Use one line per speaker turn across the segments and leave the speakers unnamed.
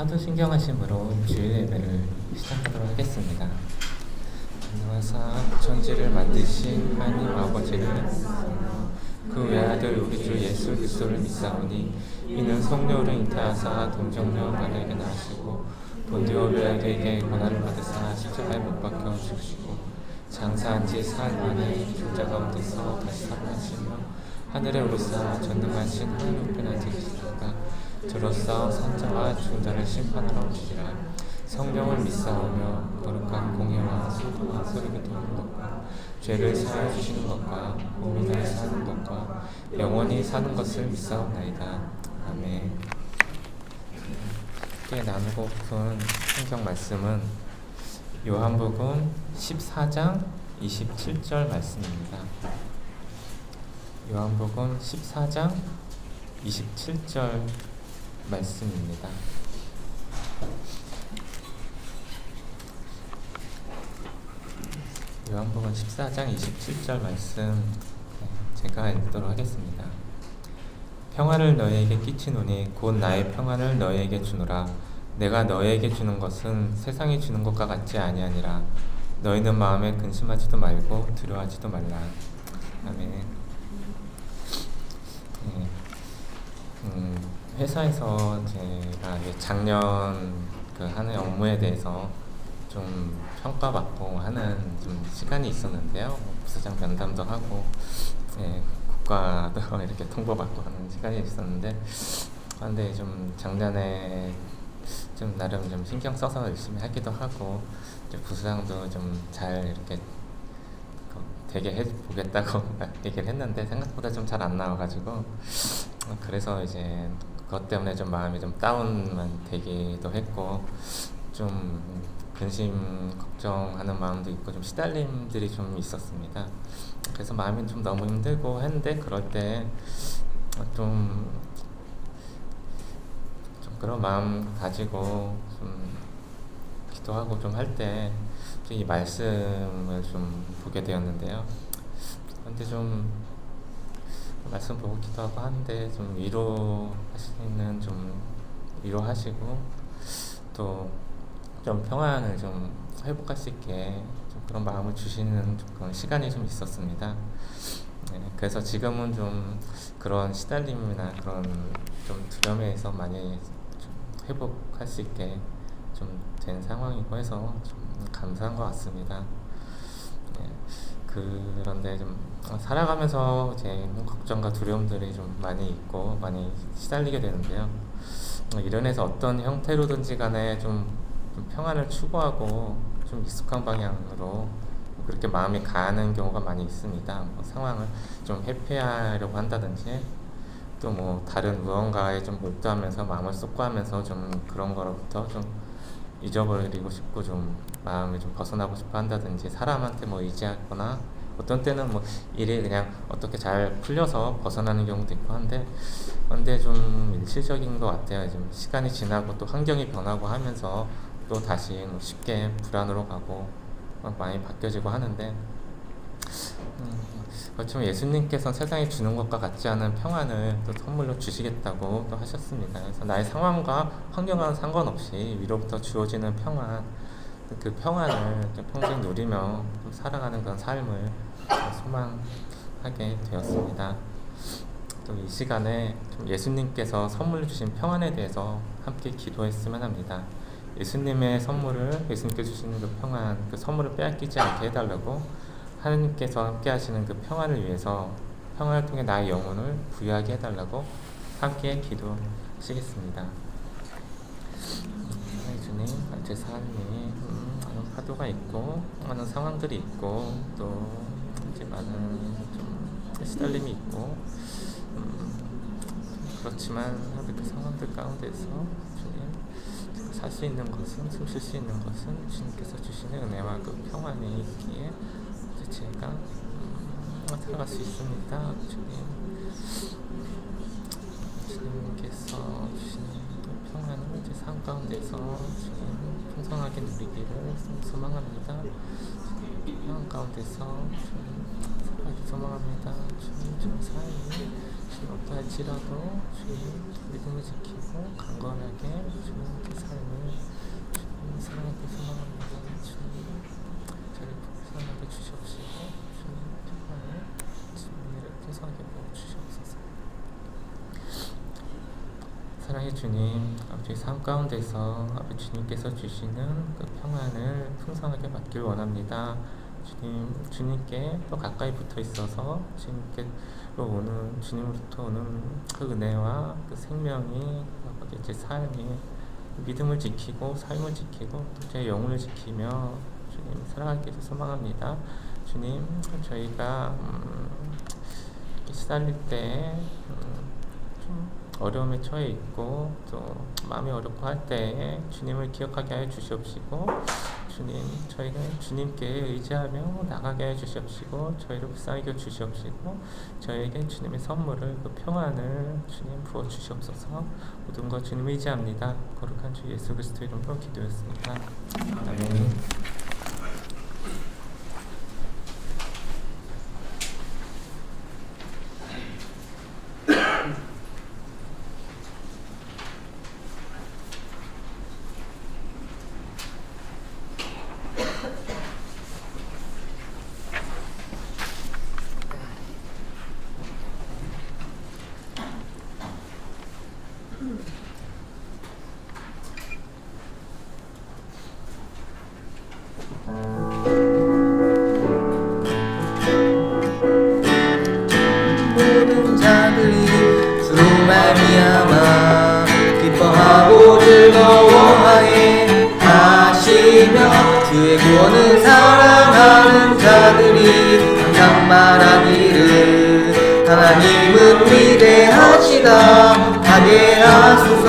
사도신경하심으로 주일 예배를 시작하도록 하겠습니다. 안녕하사 천지를 만드신 하나님 아버지를 그 외아들 우리 주 예수 그리스도를 믿사오니 이는 성령으로 잉태하사 동정녀 마리아에게 나시고 본디오 빌라도에게 고난을 받으사 십자가에 못 박혀 죽으시고 장사한 지 사흘 만에 죽자 가운데서 다시 살아나시며 하늘에 오르사 전능하신 하나님 우편에 앉아 계시다가 저로서 산자와 죽은 자를 심판하러 오시리라. 성령을 믿사오며 거룩한 공예와 성도와 서리게 도는 것과 죄를 사하여 주시는 것과 몸이 다시 사는 것과 영원히 사는 것을 믿사옵나이다. 아멘. 함께 나누고 푼 성경 말씀은 요한복음 14장 27절 말씀입니다. 요한복음 14장 27절 말씀입니다. 요한복음 14장 27절 말씀 제가 읽도록 하겠습니다. 평안을 너희에게 끼치노니 곧 나의 평안을 너희에게 주노라. 내가 너희에게 주는 것은 세상이 주는 것과 같지 아니하니라. 너희는 마음에 근심하지도 말고 두려워하지도 말라. 아멘. 회사에서 제가 작년 그 하는 업무에 대해서 좀 평가받고 하는 좀 시간이 있었는데요. 부사장 면담도 하고 국가도 이렇게 통보받고 하는 시간이 있었는데, 근데 좀 작년에 좀 나름 좀 신경 써서 열심히 하기도 하고 이제 부사장도 좀 잘 이렇게 되게 해보겠다고 얘기를 했는데 생각보다 좀 잘 안 나와가지고 그래서 이제 그것 때문에 좀 마음이 좀 다운만 되기도 했고 좀 근심 걱정하는 마음도 있고 좀 시달림들이 좀 있었습니다. 그래서 마음이 좀 너무 힘들고 했는데 그럴 때 좀 그런 마음 가지고 좀 기도하고 좀 할 때 이 말씀을 좀 보게 되었는데요. 근데 좀 말씀 보고 기도하고 하는데 좀 위로하시는 좀 위로하시고 또 좀 평안을 좀 회복할 수 있게 좀 그런 마음을 주시는 좀 그런 시간이 좀 있었습니다. 그래서 지금은 좀 그런 시달림이나 그런 좀 두려움에서 많이 좀 회복할 수 있게 좀 된 상황이고 해서 좀 감사한 것 같습니다. 그런데 좀 살아가면서 이제 걱정과 두려움들이 좀 많이 있고 많이 시달리게 되는데요. 이런 해서 어떤 형태로든지 간에 좀 평안을 추구하고 좀 익숙한 방향으로 그렇게 마음이 가는 경우가 많이 있습니다. 상황을 좀 회피하려고 한다든지 또 다른 무언가에 좀 몰두하면서 마음을 쏟고 하면서 좀 그런 거로부터 좀 잊어버리고 싶고 좀 마음을 좀 벗어나고 싶어 한다든지 사람한테 의지하거나 어떤 때는 일이 그냥 어떻게 잘 풀려서 벗어나는 경우도 있고 한데 근데 좀 일시적인 것 같아요. 좀 시간이 지나고 또 환경이 변하고 하면서 또 다시 쉽게 불안으로 가고 많이 바뀌어지고 하는데 그렇지만 예수님께서 세상에 주는 것과 같지 않은 평안을 또 선물로 주시겠다고 또 하셨습니다. 그래서 나의 상황과 환경과는 상관없이 위로부터 주어지는 평안, 그 평안을 평생 누리며 살아가는 그런 삶을 소망하게 되었습니다. 또 이 시간에 예수님께서 선물로 주신 평안에 대해서 함께 기도했으면 합니다. 예수님의 선물을, 예수님께서 주시는 그 평안, 그 선물을 빼앗기지 않게 해달라고 하나님께서 함께 하시는 그 평안을 위해서 평안을 통해 나의 영혼을 부유하게 해달라고 함께 기도하시겠습니다. 주님, 제 삶이 많은 파도가 있고 많은 상황들이 있고 또 이제 많은 좀 시달림이 있고 그렇지만 그 상황들 가운데서 주님, 살 수 있는 것은, 숨 쉴 수 있는 것은 주님께서 주시는 은혜와 그 평안이 있기에 제가 살아갈 수 있습니다. 주님께서 주시는 평안을 제 삶 가운데서 주님 풍성하게 누리기를 소망합니다. 평안 가운데서 살아가기 소망합니다. 주님 삶이 어떠할지라도 주님 믿음을 지키고 강건하게 주님의 삶을 주님 사랑하게 소망합니다. 주님 저를 풍성하게 주시옵시고 주님 평안을 주님을 풍성하게 부어 주시옵소서. 사랑의 주님, 아버지 삶 가운데서 아버지 주님께서 주시는 그 평안을 풍성하게 받길 원합니다. 주님께 또 가까이 붙어 있어서 주님으로부터 오는 그 은혜와 그 생명이 아버지 제 삶이 믿음을 지키고 삶을 지키고 또 제 영혼을 지키며 주님 살아가기 위해서 소망합니다. 주님, 저희가 시달릴 때 좀 어려움에 처해 있고 또 마음이 어렵고 할 때에 주님을 기억하게 하여 주시옵시고 주님, 저희가 주님께 의지하며 나가게 하여 주시옵시고 저희를 불쌍히 여겨 주시옵시고 저에게 주님의 선물을 그 평안을 주님 부어 주시옵소서. 모든 것 주님 의지합니다. 거룩한 주 예수 그리스도 이름으로 기도했습니다. 아멘.
모든 자들이 주로 말미암아 기뻐하고 즐거워하게 하시며 주의 구원을 사랑하는 자들이 항상 말하기를 하나님은 위대하시다 하게 하소서.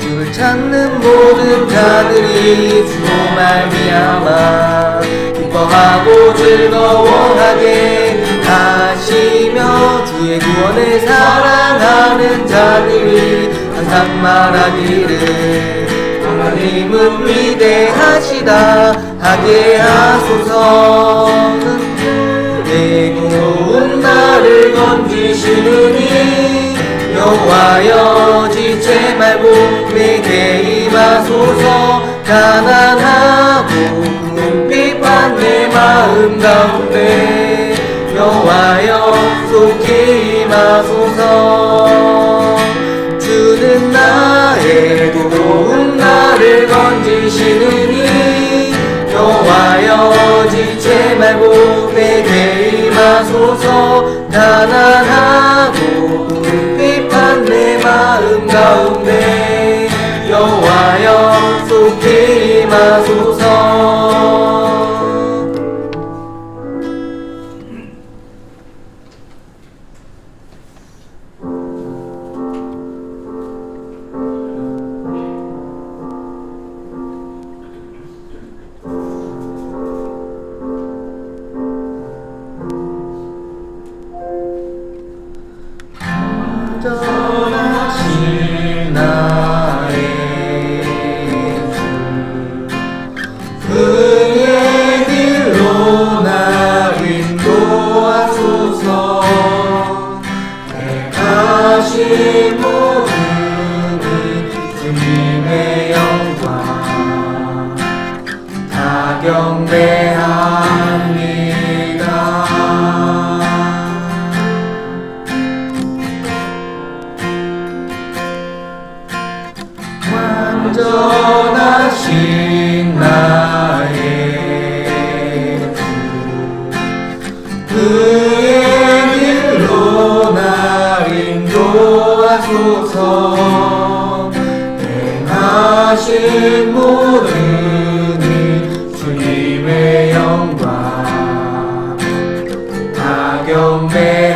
주를 찾는 모든 자들이 주로 말미암아 기뻐하고 즐거워하게 하시며 주의 구원을 사랑하는 자들이 항상 말하기를 하나님은 위대하시다 하게 하소서. 내 고운 나를 건지시느니 여호와여 지체 말고 내게 임하소서. 가난하고 궁핍한 내 마음 가운데 여호와여 속히 임하소서. 주는 나의 고운 나를 건지시느니 여호와여 지체 말고 내게 임하소서. 가난하고 궁핍한 내 마음 가운데 여호와여 속히 임하소서. 전하신 나의 주 그의 길로 나 인도하소서. 행하신 모든 일 주님의 영광 다 경배합니다. 완전하신 나의 주 그의 길로 나 인도하소서. 행하신 모든 일 주님의 영광 다 경배합니다.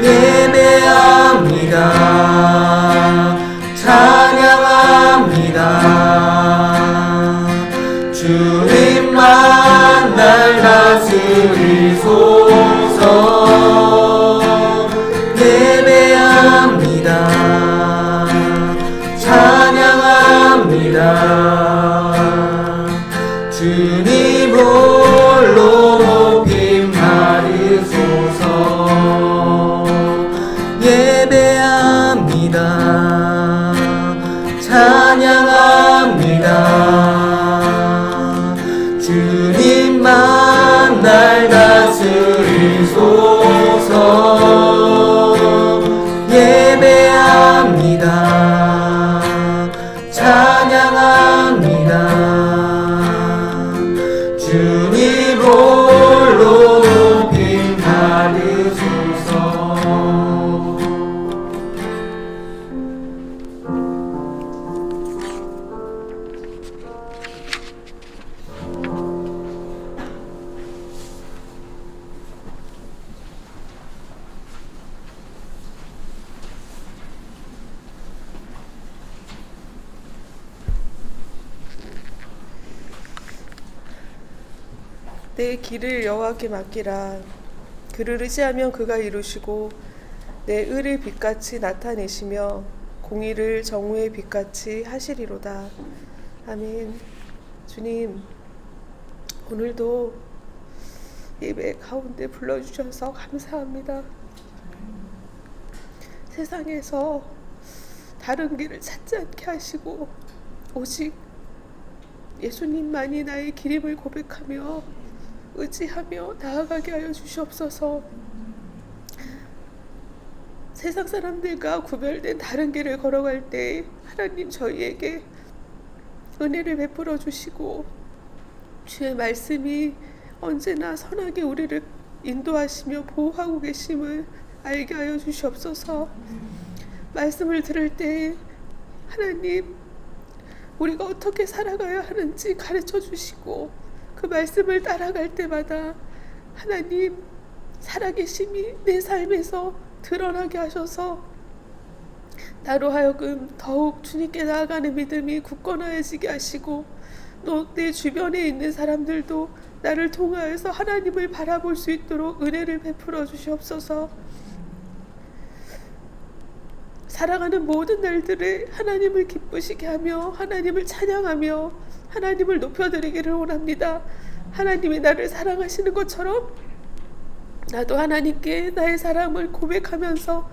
예배합니다. 찬양합니다. 주님만 날 다스리소서. 예배합니다. 찬양합니다. 주님 홀로 주소서. 예배합니다. 찬양합니다. 주님 홀로 높임 받으소서.
내 길을 여호와께 맡기라. 그를 의지하면 그가 이루시고 내 의를 빛같이 나타내시며 공의를 정오의 빛같이 하시리로다. 아멘. 주님, 오늘도 예배 가운데 불러주셔서 감사합니다. 세상에서 다른 길을 찾지 않게 하시고 오직 예수님만이 나의 길임을 고백하며 의지하며 나아가게 하여 주시옵소서. 세상 사람들과 구별된 다른 길을 걸어갈 때 하나님 저희에게 은혜를 베풀어 주시고 주의 말씀이 언제나 선하게 우리를 인도하시며 보호하고 계심을 알게 하여 주시옵소서. 말씀을 들을 때 하나님 우리가 어떻게 살아가야 하는지 가르쳐 주시고 그 말씀을 따라갈 때마다 하나님 살아계심이 내 삶에서 드러나게 하셔서 나로 하여금 더욱 주님께 나아가는 믿음이 굳건해지게 하시고 또 내 주변에 있는 사람들도 나를 통하여서 하나님을 바라볼 수 있도록 은혜를 베풀어 주시옵소서. 살아가는 모든 날들을 하나님을 기쁘시게 하며 하나님을 찬양하며 하나님을 높여드리기를 원합니다. 하나님이 나를 사랑하시는 것처럼 나도 하나님께 나의 사랑을 고백하면서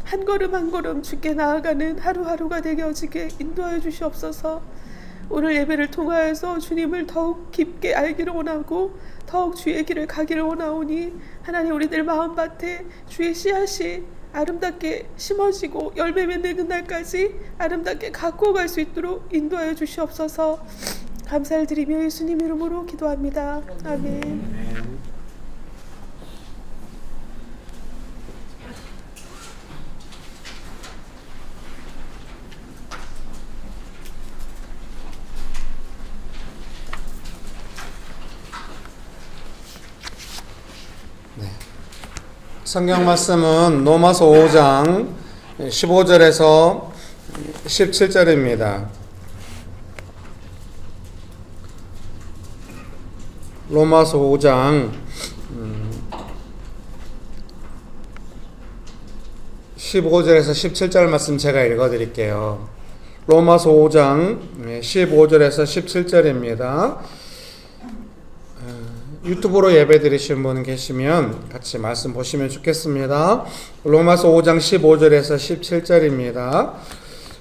한 걸음 한 걸음 주께 나아가는 하루하루가 되어지게 인도하여 주시옵소서. 오늘 예배를 통하여서 주님을 더욱 깊게 알기를 원하고 더욱 주의 길을 가기를 원하오니 하나님 우리들 마음밭에 주의 씨앗이 아름답게 심어지고 열매 맺는 날까지 아름답게 갖고 갈 수 있도록 인도하여 주시옵소서. 감사를 드리며 예수님 이름으로 기도합니다. 아멘.
성경 말씀은 로마서 5장 15절에서 17절입니다. 로마서 5장 15절에서 17절 말씀 제가 읽어드릴게요. 로마서 5장 15절에서 17절입니다. 유튜브로 예배 드리신 분 계시면 같이 말씀 보시면 좋겠습니다. 로마서 5장 15절에서 17절입니다.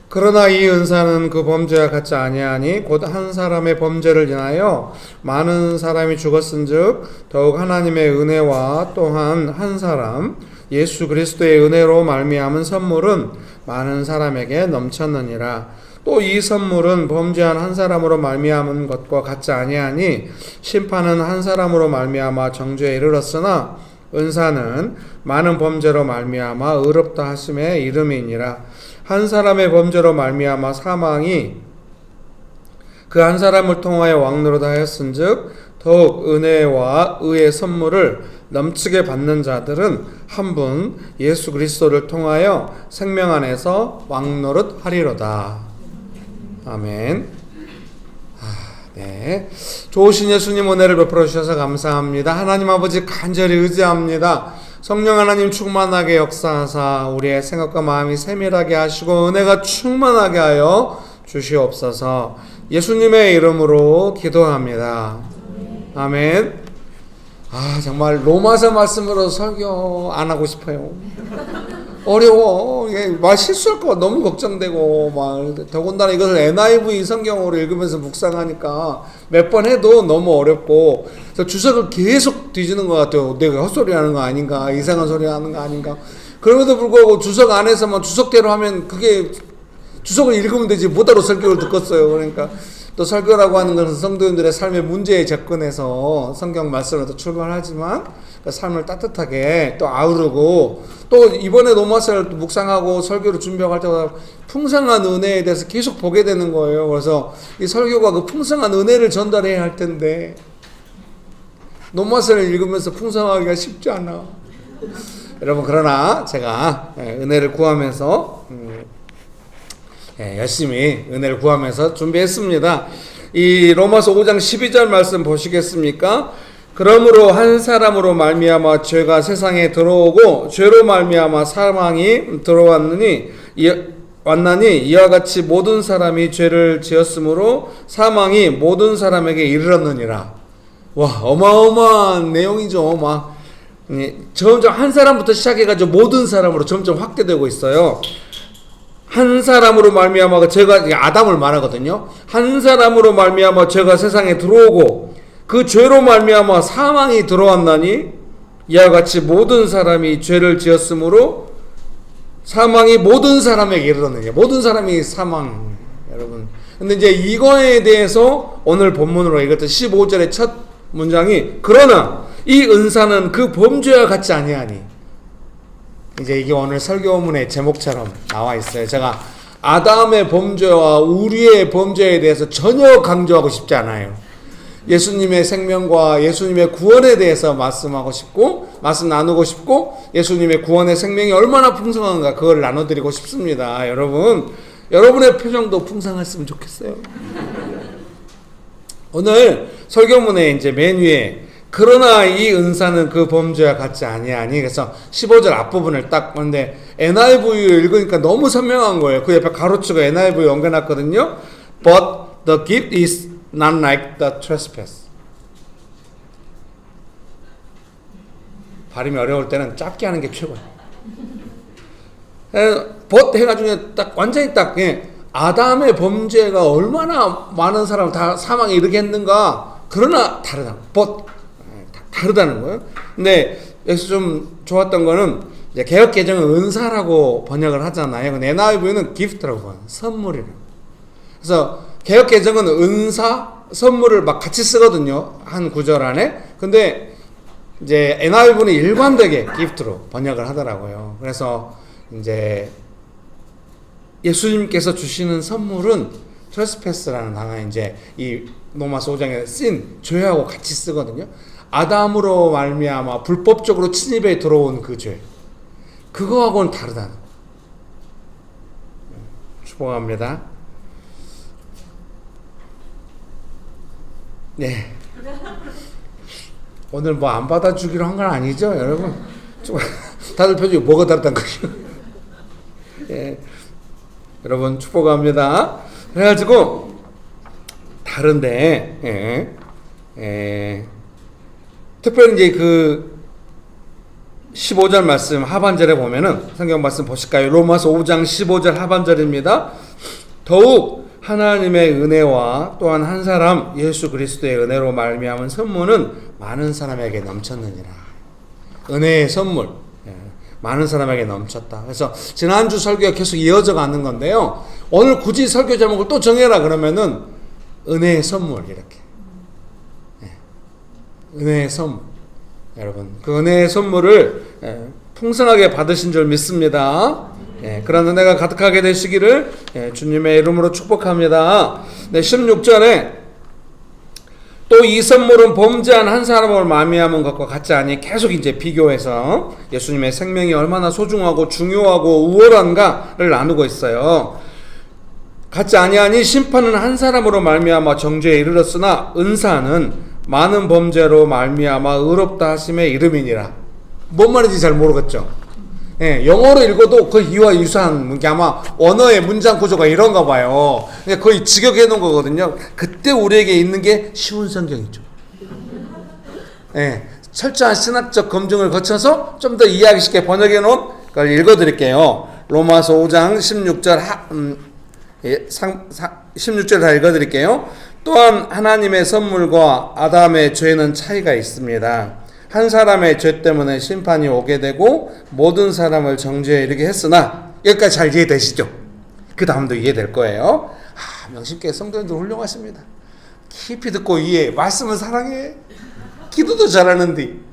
그러나 이 은사는 그 범죄와 같지 아니하니 곧 한 사람의 범죄를 인하여 많은 사람이 죽었은즉 더욱 하나님의 은혜와 또한 한 사람 예수 그리스도의 은혜로 말미암은 선물은 많은 사람에게 넘쳤느니라. 또 이 선물은 범죄한 한 사람으로 말미암은 것과 같지 아니하니 심판은 한 사람으로 말미암아 정죄에 이르렀으나 은사는 많은 범죄로 말미암아 의롭다 하심의 이름이니라. 한 사람의 범죄로 말미암아 사망이 그 한 사람을 통하여 왕노릇 하였은즉 더욱 은혜와 의의 선물을 넘치게 받는 자들은 한 분 예수 그리스도를 통하여 생명 안에서 왕노릇 하리로다. 아멘. 네. 좋으신 예수님 은혜를 베풀어 주셔서 감사합니다. 하나님 아버지 간절히 의지합니다. 성령 하나님 충만하게 역사하사 우리의 생각과 마음이 세밀하게 하시고 은혜가 충만하게 하여 주시옵소서. 예수님의 이름으로 기도합니다. 아멘. 정말 로마서 말씀으로 설교 안 하고 싶어요. 어려워. 막 실수할까 봐 너무 걱정되고, 막, 더군다나 이것을 NIV 성경으로 읽으면서 묵상하니까 몇 번 해도 너무 어렵고, 그래서 주석을 계속 뒤지는 것 같아요. 내가 헛소리 하는 거 아닌가, 이상한 소리 하는 거 아닌가. 그럼에도 불구하고 주석 안에서만 주석대로 하면 그게 주석을 읽으면 되지, 뭐다로 설교를 듣겠어요. 그러니까 또 설교라고 하는 것은 성도님들의 삶의 문제에 접근해서 성경 말씀으로 출발하지만 그 삶을 따뜻하게 또 아우르고, 또 이번에 로마서를 묵상하고 설교를 준비하고 할 때마다 풍성한 은혜에 대해서 계속 보게 되는 거예요. 그래서 이 설교가 그 풍성한 은혜를 전달해야 할 텐데 로마서를 읽으면서 풍성하기가 쉽지 않아. 여러분, 그러나 제가 은혜를 구하면서 열심히 은혜를 구하면서 준비했습니다. 이 로마서 5장 12절 말씀 보시겠습니까? 그러므로 한 사람으로 말미암아 죄가 세상에 들어오고 죄로 말미암아 사망이 들어왔나니 이와 같이 모든 사람이 죄를 지었으므로 사망이 모든 사람에게 이르렀느니라. 와, 어마어마한 내용이죠. 막 점점 한 사람부터 시작해가지고 모든 사람으로 점점 확대되고 있어요. 한 사람으로 말미암아 죄가, 아담을 말하거든요. 한 사람으로 말미암아 죄가 세상에 들어오고 그 죄로 말미암아 사망이 들어왔나니 이와 같이 모든 사람이 죄를 지었으므로 사망이 모든 사람에게 이르렀느냐. 모든 사람이 사망. 여러분, 근데 이제 이거에 대해서 오늘 본문으로 이것도 15절의 첫 문장이 그러나 이 은사는 그 범죄와 같지 아니하니. 이제 이게 오늘 설교문의 제목처럼 나와 있어요. 제가 아담의 범죄와 우리의 범죄에 대해서 전혀 강조하고 싶지 않아요. 예수님의 생명과 예수님의 구원에 대해서 말씀하고 싶고, 말씀 나누고 싶고, 예수님의 구원의 생명이 얼마나 풍성한가 그걸 나눠드리고 싶습니다. 여러분, 여러분의 표정도 풍성했으면 좋겠어요. 오늘 설교문에 이제 맨 위에 그러나 이 은사는 그 범죄와 같지 아니하니, 그래서 15절 앞부분을 딱 보는데 NIV를 읽으니까 너무 선명한 거예요. 그 옆에 가로치고 NIV 옮겨놨거든요. But the gift is not like the trespass. 발음이 어려울 때는 짧게 하는 게 최고예요. but 해가지고 딱 완전히 딱 아담의 범죄가 얼마나 많은 사람을 다 사망에 이르게 했는가. 그러나 다르다. but 다르다는 거예요. 근데 여기서 좀 좋았던 거는 이제 개역 개정은 은사라고 번역을 하잖아요. 근데 NIV는 gift라고 봐요. 선물이라고. 그래서 개역 개정은 은사, 선물을 막 같이 쓰거든요. 한 구절 안에. 근데 이제 NIV는 일관되게 gift로 번역을 하더라고요. 그래서 이제 예수님께서 주시는 선물은 trespass라는 단어, 이제 이 로마서 5장에 쓴 죄하고 같이 쓰거든요. 아담으로 말미암아 불법적으로 침입에 들어온 그 죄, 그거하고는 다르다는 거. 축복합니다. 네. 오늘 뭐 안 받아주기로 한 건 아니죠, 여러분? 다들 표정이 뭐가 다르다는 거죠? 예. 여러분 축복합니다. 그래가지고 다른데, 특별히 이제 그 15절 말씀 하반절에 보면은 성경 말씀 보실까요? 로마서 5장 15절 하반절입니다. 더욱 하나님의 은혜와 또한 한 사람 예수 그리스도의 은혜로 말미암은 선물은 많은 사람에게 넘쳤느니라. 은혜의 선물, 많은 사람에게 넘쳤다. 그래서 지난주 설교가 계속 이어져 가는 건데요. 오늘 굳이 설교 제목을 또 정해라 그러면은 은혜의 선물, 이렇게. 은혜의 선물. 여러분, 그 은혜의 선물을 풍성하게 받으신 줄 믿습니다. 그런 은혜가 가득하게 되시기를 주님의 이름으로 축복합니다. 16절에 또 이 선물은 범죄한 한 사람을 말미암은 것과 같지 아니, 계속 이제 비교해서 예수님의 생명이 얼마나 소중하고 중요하고 우월한가를 나누고 있어요. 같지 아니하니 심판은 한 사람으로 말미암아 정죄에 이르렀으나 은사는 많은 범죄로 말미암아 의롭다 하심에 이름이니라. 뭔 말인지 잘 모르겠죠. 영어로 읽어도 그 이와 유사한 게 아마 언어의 문장 구조가 이런가 봐요. 거의 직역해 놓은 거거든요. 그때 우리에게 있는 게 쉬운 성경이죠. 철저한 신학적 검증을 거쳐서 좀 더 이해하기 쉽게 번역해 놓은 그걸 읽어드릴게요. 로마서 5장 16절 16절 다 읽어드릴게요. 또한 하나님의 선물과 아담의 죄는 차이가 있습니다. 한 사람의 죄 때문에 심판이 오게 되고 모든 사람을 정죄에 이르게 했으나, 여기까지 잘 이해되시죠? 그 다음도 이해될 거예요. 명심교회 성도님들 훌륭하십니다. 깊이 듣고 이해, 말씀을 사랑해. 기도도 잘하는데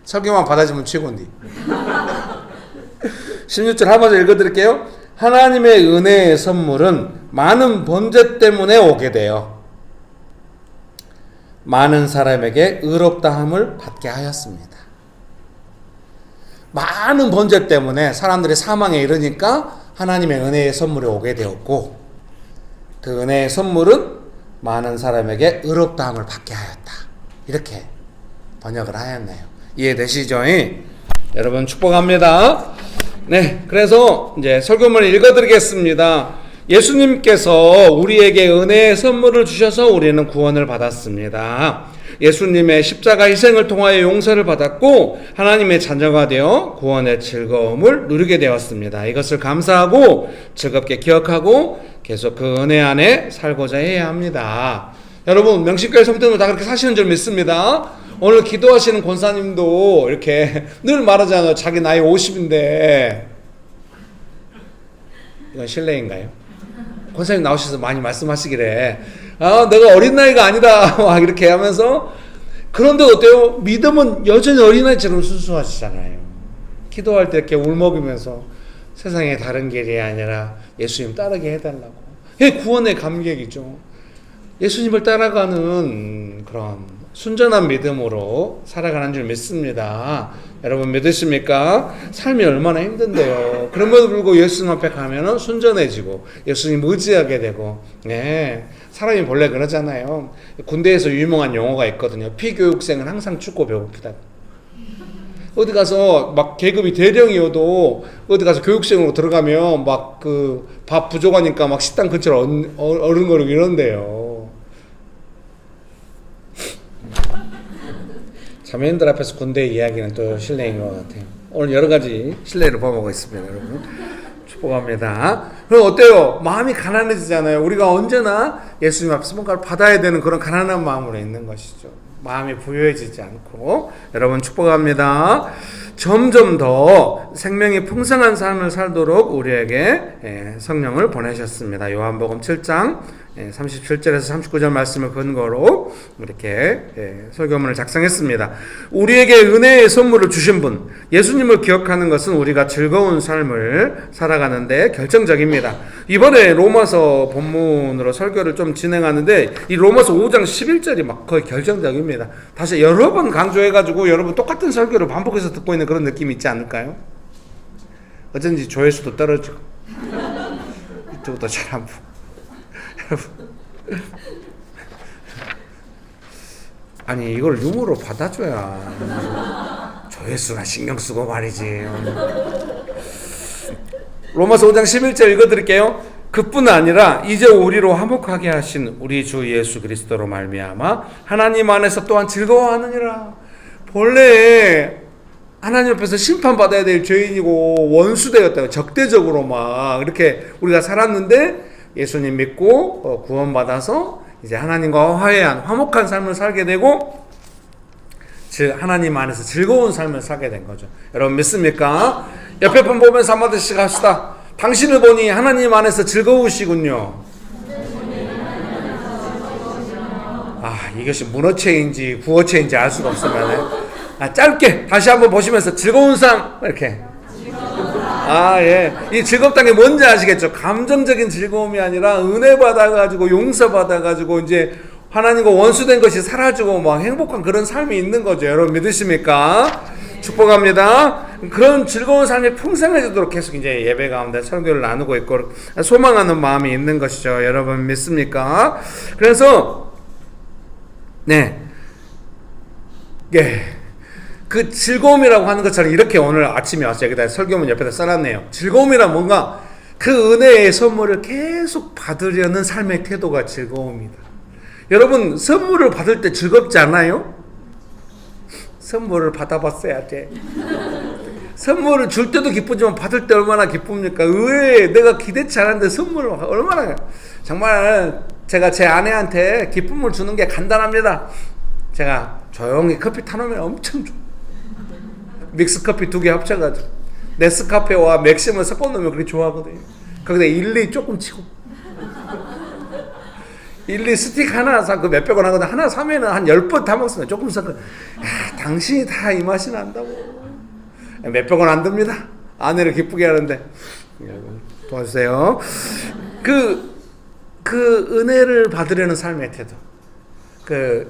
설교만 받아주면 최고인데. 16절 한 번 더 읽어드릴게요. 하나님의 은혜의 선물은 많은 범죄 때문에 오게 돼요. 많은 사람에게 의롭다함을 받게 하였습니다. 많은 범죄 때문에 사람들이 사망에 이르니까 하나님의 은혜의 선물이 오게 되었고, 그 은혜의 선물은 많은 사람에게 의롭다함을 받게 하였다. 이렇게 번역을 하였네요. 이해되시죠? 여러분 축복합니다. 네, 그래서 이제 설교문을 읽어드리겠습니다. 예수님께서 우리에게 은혜의 선물을 주셔서 우리는 구원을 받았습니다. 예수님의 십자가 희생을 통하여 용서를 받았고 하나님의 자녀가 되어 구원의 즐거움을 누리게 되었습니다. 이것을 감사하고 즐겁게 기억하고 계속 그 은혜 안에 살고자 해야 합니다. 여러분, 명식교회 성도들 다 그렇게 사시는 줄 믿습니다. 오늘 기도하시는 권사님도 이렇게 늘 말하잖아요. 자기 나이 50인데. 이건 실례인가요? 권사님 나오셔서 많이 말씀하시기래. 내가 어린 나이가 아니다. 막 이렇게 하면서. 그런데 어때요? 믿음은 여전히 어린아이처럼 순수하시잖아요. 기도할 때 이렇게 울먹이면서 세상에 다른 길이 아니라 예수님 따르게 해달라고. 이게 구원의 감격이죠. 예수님을 따라가는 그런 순전한 믿음으로 살아가는 줄 믿습니다. 여러분 믿으십니까? 삶이 얼마나 힘든데요. 그럼에도 불구하고 예수님 앞에 가면은 순전해지고 예수님 의지하게 되고. 네, 사람이 본래 그러잖아요. 군대에서 유명한 용어가 있거든요. 피교육생은 항상 춥고 배고프다. 어디 가서 막 계급이 대령이어도 어디 가서 교육생으로 들어가면 막 그 밥 부족하니까 막 식당 근처로 어른거리고 이런데요. 자매님들 앞에서 군대 이야기는 또 실례인 것 같아요. 오늘 여러 가지 실례를 범하고 있습니다, 여러분. 축복합니다. 그럼 어때요? 마음이 가난해지잖아요. 우리가 언제나 예수님 앞에서 뭔가를 받아야 되는 그런 가난한 마음으로 있는 것이죠. 마음이 부유해지지 않고. 여러분 축복합니다. 점점 더 생명이 풍성한 삶을 살도록 우리에게 성령을 보내셨습니다. 요한복음 7장 37절에서 39절 말씀을 근거로 이렇게 설교문을 작성했습니다. 우리에게 은혜의 선물을 주신 분, 예수님을 기억하는 것은 우리가 즐거운 삶을 살아가는데 결정적입니다. 이번에 로마서 본문으로 설교를 좀 진행하는데 이 로마서 5장 11절이 막 거의 결정적입니다. 다시 여러 번 강조해가지고 여러분 똑같은 설교를 반복해서 듣고 있는 그런 느낌이 있지 않을까요? 어쩐지 조회수도 떨어지고 이쪽도 잘 안 보고. 아니 이걸 유머로 받아줘야 조회수나 신경 쓰고 말이지. 로마서 5장 11절 읽어드릴게요. 그뿐 아니라 이제 우리로 화목하게 하신 우리 주 예수 그리스도로 말미암아 하나님 안에서 또한 즐거워하느니라. 본래 하나님 앞에서 심판받아야 될 죄인이고 원수되었다고 적대적으로 막 이렇게 우리가 살았는데 예수님 믿고 구원받아서 이제 하나님과 화해한 화목한 삶을 살게 되고 즉 하나님 안에서 즐거운 삶을 살게 된 거죠. 여러분 믿습니까? 옆에 분 보면서 한마디씩 합시다. 당신을 보니 하나님 안에서 즐거우시군요. 이것이 문어체인지 구어체인지 알 수가 없으면 짧게 다시 한번 보시면서 즐거운 삶 이렇게. 예. 이 즐겁다는 게 뭔지 아시겠죠? 감정적인 즐거움이 아니라 은혜 받아가지고 용서 받아가지고 이제 하나님과 원수된 것이 사라지고 막 행복한 그런 삶이 있는 거죠. 여러분 믿으십니까? 축복합니다. 그런 즐거운 삶이 풍성해지도록 계속 이제 예배 가운데 설교를 나누고 있고 소망하는 마음이 있는 것이죠. 여러분 믿습니까? 그래서 그 즐거움이라고 하는 것처럼 이렇게 오늘 아침에 와서 여기다 설교문 옆에다 써놨네요. 즐거움이란 뭔가 그 은혜의 선물을 계속 받으려는 삶의 태도가 즐거움이다. 여러분 선물을 받을 때 즐겁지 않아요? 선물을 받아봤어야 돼. 선물을 줄 때도 기쁘지만 받을 때 얼마나 기쁩니까? 의외에 내가 기대치 않았는데 선물을 얼마나, 정말 제가 제 아내한테 기쁨을 주는 게 간단합니다. 제가 조용히 커피 타놓으면 엄청 좋아. 믹스커피 2개 합쳐가지고 네스카페와 맥심을 섞어 놓으면 그렇게 좋아하거든요. 거기다 일리 조금 치고, 일리 스틱 하나 사, 그 몇백 원 하거든. 하나 사면은 한 10번 다 먹습니다. 조금 섞어. 당신이 다 이 맛이 난다고. 몇백 원 안 듭니다. 아내를 기쁘게 하는데 도와주세요. 그 은혜를 받으려는 삶의 태도.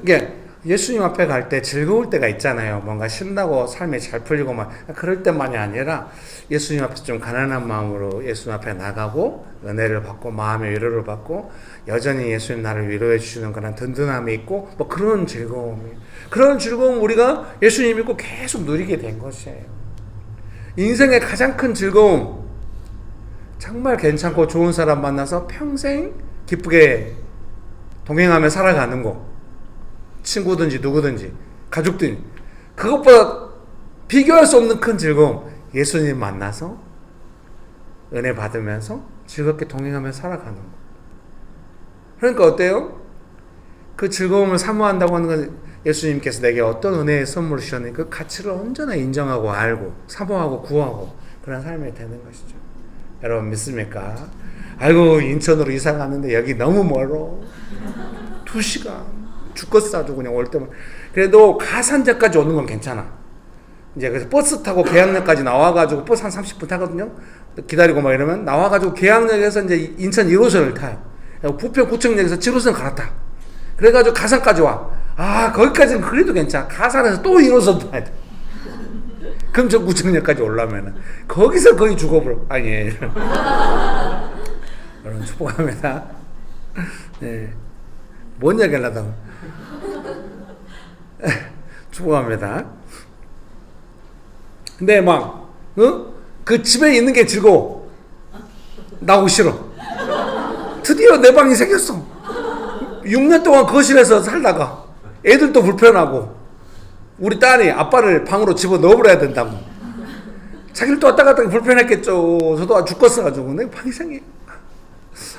이게 예수님 앞에 갈 때 즐거울 때가 있잖아요. 뭔가 신나고 삶이 잘 풀리고 막 그럴 때만이 아니라 예수님 앞에서 좀 가난한 마음으로 예수님 앞에 나가고 은혜를 받고 마음의 위로를 받고 여전히 예수님 나를 위로해 주시는 그런 든든함이 있고 뭐 그런 즐거움 우리가 예수님 믿고 계속 누리게 된 것이에요. 인생의 가장 큰 즐거움, 정말 괜찮고 좋은 사람 만나서 평생 기쁘게 동행하며 살아가는 거, 친구든지 누구든지 가족든지, 그것보다 비교할 수 없는 큰 즐거움, 예수님 만나서 은혜 받으면서 즐겁게 동행하며 살아가는 거. 그러니까 어때요? 그 즐거움을 사모한다고 하는 건 예수님께서 내게 어떤 은혜의 선물을 주셨는지 그 가치를 언제나 인정하고 알고 사모하고 구하고 그런 삶이 되는 것이죠. 여러분 믿습니까? 아이고 인천으로 이사 갔는데 여기 너무 멀어. 2시간 죽겠어 아주 그냥 올 때만. 그래도 가산제까지 오는 건 괜찮아. 이제 그래서 버스 타고 계양역까지 나와가지고 버스 한 30분 타거든요. 기다리고 막 이러면 나와가지고 계양역에서 이제 인천 1호선을 타요. 부평구청역에서 7호선 갈아타. 그래가지고 가산까지 와. 거기까지는 그래도 괜찮아. 가산에서 또 1호선 타야 돼. 그럼 저 구청역까지 올라면은 거기서 거의 죽어버려. 아니에요. 여러분 축복합니다. 네. 뭔 얘기 하려다가 축복합니다. 근데 막 그 집에 있는 게 즐거워. 나오기 싫어. 드디어 내 방이 생겼어. 6년 동안 거실에서 살다가 애들도 불편하고 우리 딸이 아빠를 방으로 집어넣어버려야 된다고. 자기를 또 왔다 갔다 불편했겠죠. 저도 죽겠어가지고 내 방이 생겨.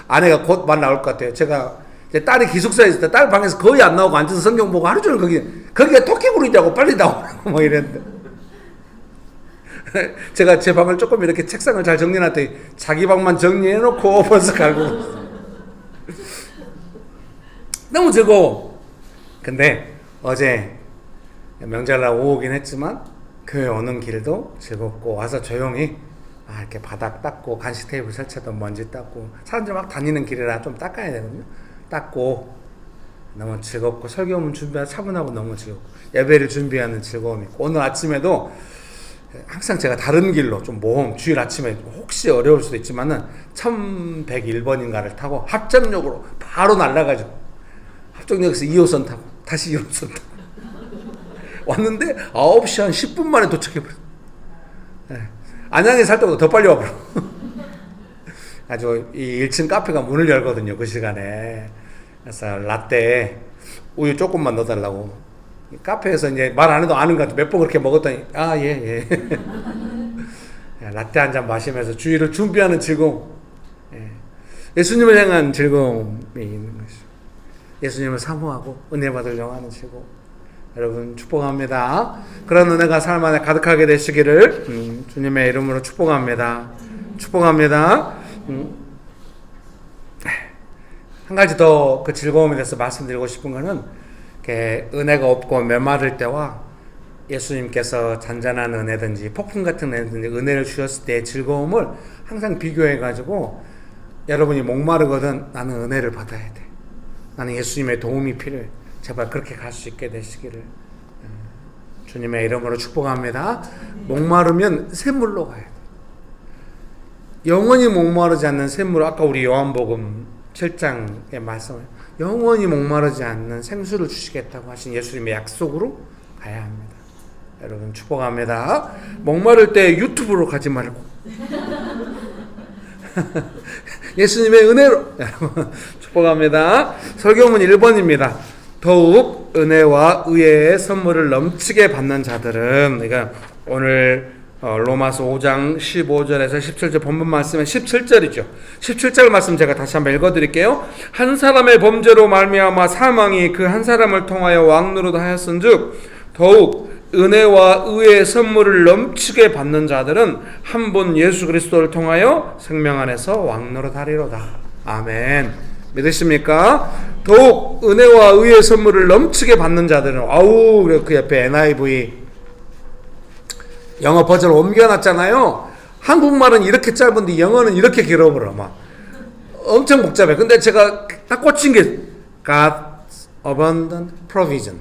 아내가 곧 말 나올 것 같아요. 제가 제 딸이 기숙사에 있을 때 딸 방에서 거의 안 나오고 앉아서 성경 보고 하루 종일 거기가 토끼 부리자고 빨리 나오라고 뭐 이랬는데 제가 제 방을 조금 이렇게 책상을 잘 정리해놨더니 자기 방만 정리해놓고 벌써 갈고 너무 즐거워. 근데 어제 명절날 오긴 했지만 교회 오는 길도 즐겁고 와서 조용히 이렇게 바닥 닦고 간식 테이블 설치하던 먼지 닦고 사람들 막 다니는 길이라 좀 닦아야 되거든요. 닦고 너무 즐겁고 설교문 준비하고 차분하고 너무 즐겁고 예배를 준비하는 즐거움이 있고 오늘 아침에도 항상 제가 다른 길로 좀 모험 주일 아침에 혹시 어려울 수도 있지만은 1101번인가를 타고 합정역으로 바로 날라가지고 합정역에서 2호선 타고 다시 1호선 타고 왔는데 9시 한 10분 만에 도착해버렸어. 안양에 살 때보다 더 빨리 와버려. 아주 이 1층 카페가 문을 열거든요 그 시간에. 그래서 라떼 우유 조금만 넣어달라고 카페에서 이제 말 안 해도 아는 것 같아. 몇 번 그렇게 먹었더니 예. 라떼 한 잔 마시면서 주일을 준비하는 즐거움, 예수님을 향한 즐거움이 있는 것이죠. 예수님을 사모하고 은혜 받으려고 하는 즐거움. 여러분 축복합니다. 그런 은혜가 삶 안에 가득하게 되시기를 주님의 이름으로 축복합니다. 축복합니다. 한 가지 더 그 즐거움에 대해서 말씀드리고 싶은 것은 은혜가 없고 메마를 때와 예수님께서 잔잔한 은혜든지 폭풍 같은 은혜를 주셨을 때의 즐거움을 항상 비교해가지고 여러분이 목마르거든 나는 은혜를 받아야 돼. 나는 예수님의 도움이 필요해. 제발 그렇게 갈 수 있게 되시기를 주님의 이름으로 축복합니다. 목마르면 샘물로 가야 돼. 영원히 목마르지 않는 샘물, 아까 우리 요한복음 7장의 말씀을 영원히 목마르지 않는 생수를 주시겠다고 하신 예수님의 약속으로 가야 합니다. 여러분 축복합니다. 목마를 때 유튜브로 가지 말고 예수님의 은혜로 여러분 축복합니다. 설교문 1번입니다. 더욱 은혜와 의혜의 선물을 넘치게 받는 자들은, 그러니까 오늘 로마서 5장 15절에서 17절 본문 말씀은 17절이죠. 17절 말씀 제가 다시 한번 읽어드릴게요. 한 사람의 범죄로 말미암아 사망이 그 한 사람을 통하여 왕노릇 하였은즉 더욱 은혜와 의의 선물을 넘치게 받는 자들은 한 분 예수 그리스도를 통하여 생명 안에서 왕노릇 하리로다. 아멘. 믿으십니까? 더욱 은혜와 의의 선물을 넘치게 받는 자들은 그 옆에 NIV 영어 버전을 옮겨놨잖아요. 한국말은 이렇게 짧은데 영어는 이렇게 길어버려. 막 엄청 복잡해. 근데 제가 딱 꽂힌 게 God's abundant provision.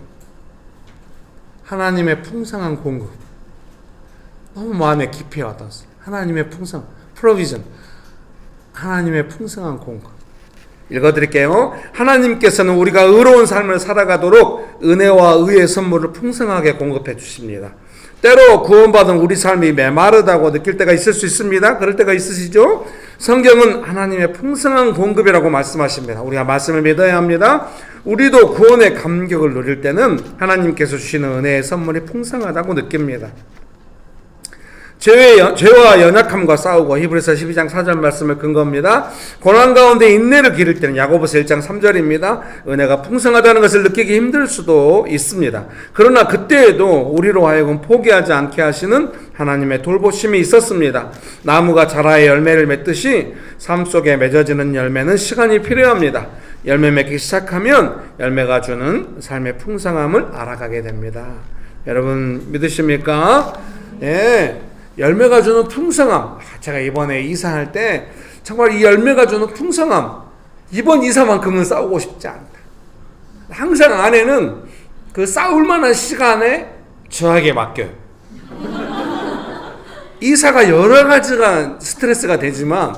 하나님의 풍성한 공급. 너무 마음에 깊이 와닿았어요. 하나님의 풍성 provision. 하나님의 풍성한 공급. 읽어드릴게요. 하나님께서는 우리가 의로운 삶을 살아가도록 은혜와 의의 선물을 풍성하게 공급해 주십니다. 때로 구원받은 우리 삶이 메마르다고 느낄 때가 있을 수 있습니다. 그럴 때가 있으시죠? 성경은 하나님의 풍성한 공급이라고 말씀하십니다. 우리가 말씀을 믿어야 합니다. 우리도 구원의 감격을 누릴 때는 하나님께서 주시는 은혜의 선물이 풍성하다고 느낍니다. 죄와 연약함과 싸우고 히브리서 12장 4절 말씀을 근거합니다. 고난 가운데 인내를 기를 때는 야고보서 1장 3절입니다. 은혜가 풍성하다는 것을 느끼기 힘들 수도 있습니다. 그러나 그때에도 우리로 하여금 포기하지 않게 하시는 하나님의 돌보심이 있었습니다. 나무가 자라에 열매를 맺듯이 삶 속에 맺어지는 열매는 시간이 필요합니다. 열매 맺기 시작하면 열매가 주는 삶의 풍성함을 알아가게 됩니다. 여러분 믿으십니까? 예. 열매가 주는 풍성함. 제가 이번에 이사할 때 정말 이 열매가 주는 풍성함, 이번 이사만큼은 싸우고 싶지 않다. 항상 아내는 그 싸울 만한 시간에 저에게 맡겨요. 이사가 여러 가지가 스트레스가 되지만